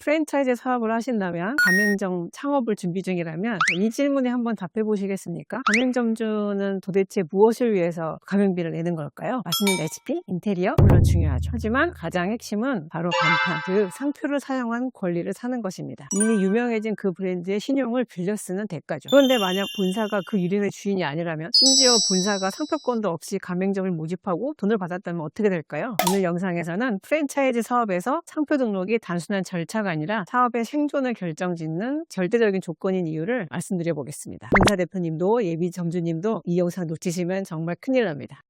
프랜차이즈 사업을 하신다면, 가맹점 창업을 준비 중이라면 이 질문에 한번 답해 보시겠습니까? 가맹점주는 도대체 무엇을 위해서 가맹비를 내는 걸까요? 맛있는 레시피, 인테리어 물론 중요하죠. 하지만 가장 핵심은 바로 간판, 즉 상표를 사용한 권리를 사는 것입니다. 이미 유명해진 그 브랜드의 신용을 빌려 쓰는 대가죠. 그런데 만약 본사가 그 이름의 주인이 아니라면, 심지어 본사가 상표권도 없이 가맹점을 모집하고 돈을 받았다면 어떻게 될까요? 오늘 영상에서는 프랜차이즈 사업에서 상표 등록이 단순한 절차가 아니라 사업의 생존을 결정짓는 절대적인 조건인 이유를 말씀드려 보겠습니다. 본사 대표님도 예비 점주님도 이 영상 놓치시면 정말 큰일 납니다.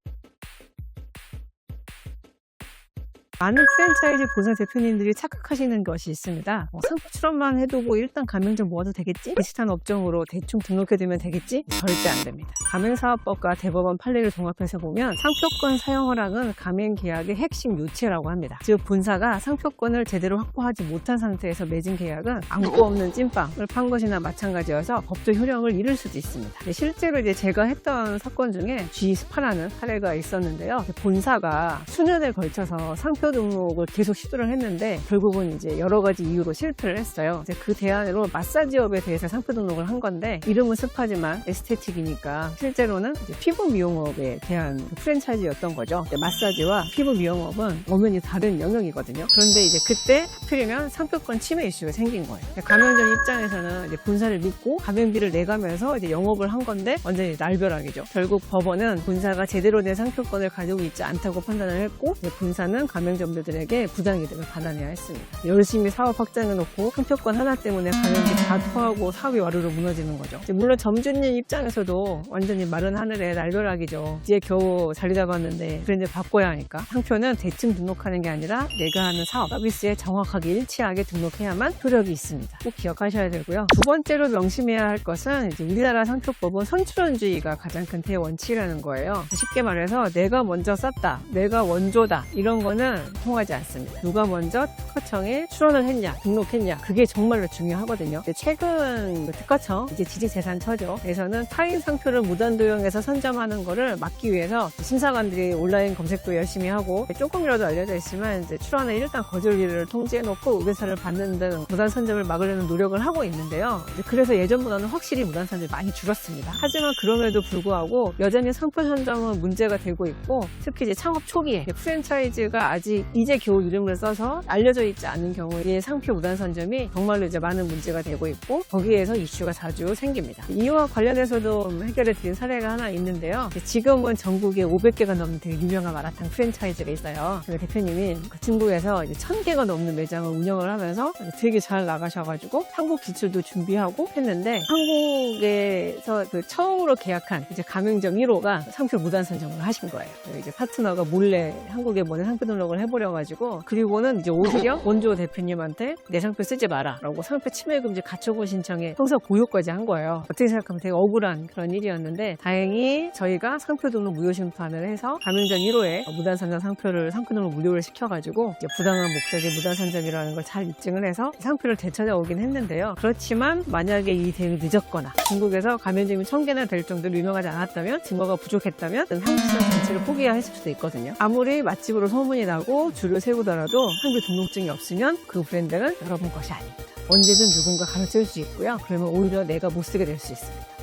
많은 프랜차이즈 본사 대표님들이 착각하시는 것이 있습니다. 상표 출원만 해도 일단 가맹점 모아도 되겠지? 비슷한 업종으로 대충 등록해두면 되겠지? 절대 안 됩니다. 가맹사업법과 대법원 판례를 종합해서 보면 상표권 사용 허락은 가맹계약의 핵심 요체라고 합니다. 즉 본사가 상표권을 제대로 확보하지 못한 상태에서 맺은 계약은 안고 없는 찐빵을 판 것이나 마찬가지여서 법적 효력을 잃을 수도 있습니다. 실제로 제가 했던 사건 중에 G 스파라는 사례가 있었는데요. 본사가 수년에 걸쳐서 상표 등록을 계속 시도를 했는데 결국은 여러 가지 이유로 실패를 했어요. 그 대안으로 마사지업에 대해서 상표 등록을 한 건데, 이름은 스파지만 에스테틱이니까 실제로는 피부 미용업에 대한 프랜차이즈였던 거죠. 마사지와 피부 미용업은 엄연히 다른 영역이거든요. 그런데 그때 하필이면 상표권 침해 이슈가 생긴 거예요. 가맹점 입장에서는 본사를 믿고 가맹비를 내가면서 영업을 한 건데 완전히 날벼락이죠. 결국 법원은 본사가 제대로 된 상표권을 가지고 있지 않다고 판단을 했고, 본사는 가맹점들에게 부당이득을 받아내야 했습니다. 열심히 사업 확장해놓고 상표권 하나 때문에 가맹비 다 토하고 사업이 와르르 무너지는 거죠. 물론 점주님 입장에서도 완전히 마른 하늘에 날벼락이죠. 이제 겨우 자리 잡았는데 브랜드 바꿔야 하니까. 상표는 대충 등록하는 게 아니라 내가 하는 사업, 서비스에 정확하게 일치하게 등록해야만 효력이 있습니다. 꼭 기억하셔야 되고요. 두 번째로 명심해야 할 것은 우리나라 상표법은 선출원주의가 가장 큰 대원칙이라는 거예요. 쉽게 말해서 내가 먼저 쌌다, 내가 원조다, 이런 거는 통하지 않습니다. 누가 먼저 특허청에 출원을 했냐, 등록했냐, 그게 정말로 중요하거든요. 최근 특허청, 지식재산처죠. 에서는 타인 상표를 무단 도용해서 선점하는 거를 막기 위해서 심사관들이 온라인 검색도 열심히 하고, 조금이라도 알려져 있으면 출원을 일단 거절리를 통지해놓고 의뢰서를 받는 등 무단 선점을 막으려는 노력을 하고 있는데요. 그래서 예전보다는 확실히 무단 선점이 많이 줄었습니다. 하지만 그럼에도 불구하고 여전히 상표 선점은 문제가 되고 있고, 특히 창업 초기에 프랜차이즈가 아직 이제 겨우 이름을 써서 알려져 있지 않은 경우에 상표 무단 선점이 정말로 많은 문제가 되고 있고, 거기에서 이슈가 자주 생깁니다. 이와 관련해서도 해결해 드린 사례가 하나 있는데요. 지금은 전국에 500개가 넘는 되게 유명한 마라탕 프랜차이즈가 있어요. 그 대표님이 중국에서 1000개가 넘는 매장을 운영을 하면서 되게 잘 나가셔가지고 한국 기술도 준비하고 했는데, 한국에서 처음으로 계약한 가맹점 1호가 상표 무단 선점을 하신 거예요. 파트너가 몰래 한국에 상표 등록을 해버려가지고, 그리고는 오히려 원조 대표님한테 내 상표 쓰지 마라 라고 상표 침해금지 가처분 신청에 형사 고소까지 한 거예요. 어떻게 생각하면 되게 억울한 그런 일이었는데, 다행히 저희가 상표 등록 무효 심판을 해서 가맹점 1호에 무단 선점 상표 등록 무효를 시켜가지고 부당한 목적의 무단 선점이라는 걸 잘 입증을 해서 상표를 되찾아오긴 했는데요. 그렇지만 만약에 이 대응이 늦었거나 중국에서 가맹점이 1000개나 될 정도로 유명하지 않았다면, 증거가 부족했다면 한국 시장 전체를 포기해야 했을 수도 있거든요. 아무리 맛집으로 소문이 나고 줄을 세우더라도 상표 등록증이 없으면 그 브랜드는 여러분 것이 아닙니다. 언제든 누군가 가르칠 수 있고요. 그러면 오히려 내가 못 쓰게 될 수 있습니다.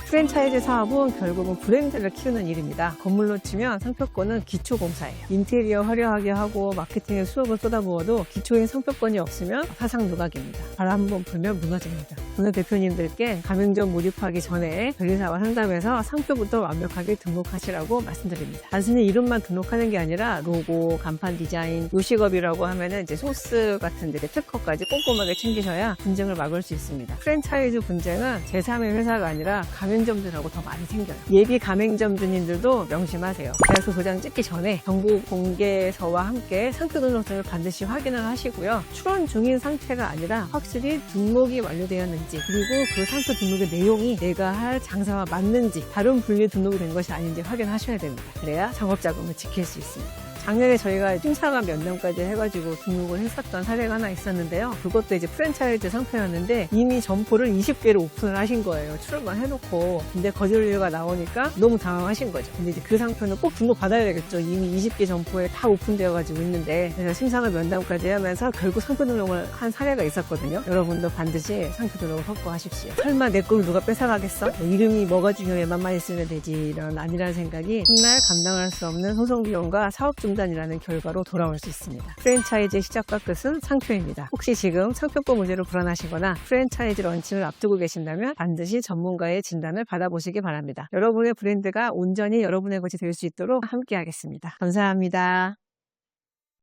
프랜차이즈 사업은 결국은 브랜드를 키우는 일입니다. 건물로 치면 상표권은 기초공사예요. 인테리어 화려하게 하고 마케팅에 수억을 쏟아부어도 기초인 상표권이 없으면 사상 누각입니다. 바람 한번 불면 무너집니다. 오늘 대표님들께 가맹점 모집하기 전에 변리사와 상담해서 상표부터 완벽하게 등록하시라고 말씀드립니다. 단순히 이름만 등록하는 게 아니라 로고, 간판 디자인, 요식업이라고 하면은 소스 같은 특허까지 꼼꼼하게 챙기셔야 분쟁을 막을 수 있습니다. 프랜차이즈 분쟁은 제3의 회사가 아니라 가맹점들하고 더 많이 생겨요. 예비 가맹점주님들도 명심하세요. 계약서 도장 찍기 전에 정보 공개서와 함께 상표 등록증을 반드시 확인을 하시고요. 출원 중인 상태가 아니라 확실히 등록이 완료되었는지, 그리고 그 상표 등록의 내용이 내가 할 장사와 맞는지, 다른 분류 등록이 된 것이 아닌지 확인하셔야 됩니다. 그래야 창업자금을 지킬 수 있습니다. 작년에 저희가 심사가 면담까지 해가지고 등록을 했었던 사례가 하나 있었는데요. 그것도 이제 프랜차이즈 상표였는데 이미 점포를 20개를 오픈을 하신 거예요. 출원만 해놓고. 근데 거절료가 나오니까 너무 당황하신 거죠. 근데 이제 그 상표는 꼭 등록 받아야 되겠죠. 이미 20개 점포에 다 오픈되어가지고 있는데. 그래서 심사가 면담까지 하면서 결국 상표 등록을 한 사례가 있었거든요. 여러분도 반드시 상표 등록을 확보하십시오. 설마 내 걸 누가 뺏어가겠어? 뭐 이름이 뭐가 중요해? 맘만 있으면 되지. 이런 아니라는 생각이 훗날 감당할 수 없는 소송 비용과 사업 중단이라는 결과로 돌아올 수 있습니다. 프랜차이즈의 시작과 끝은 상표입니다. 혹시 지금 상표법 문제로 불안하시거나 프랜차이즈 런칭을 앞두고 계신다면 반드시 전문가의 진단을 받아보시기 바랍니다. 여러분의 브랜드가 온전히 여러분의 것이 될 수 있도록 함께 하겠습니다. 감사합니다.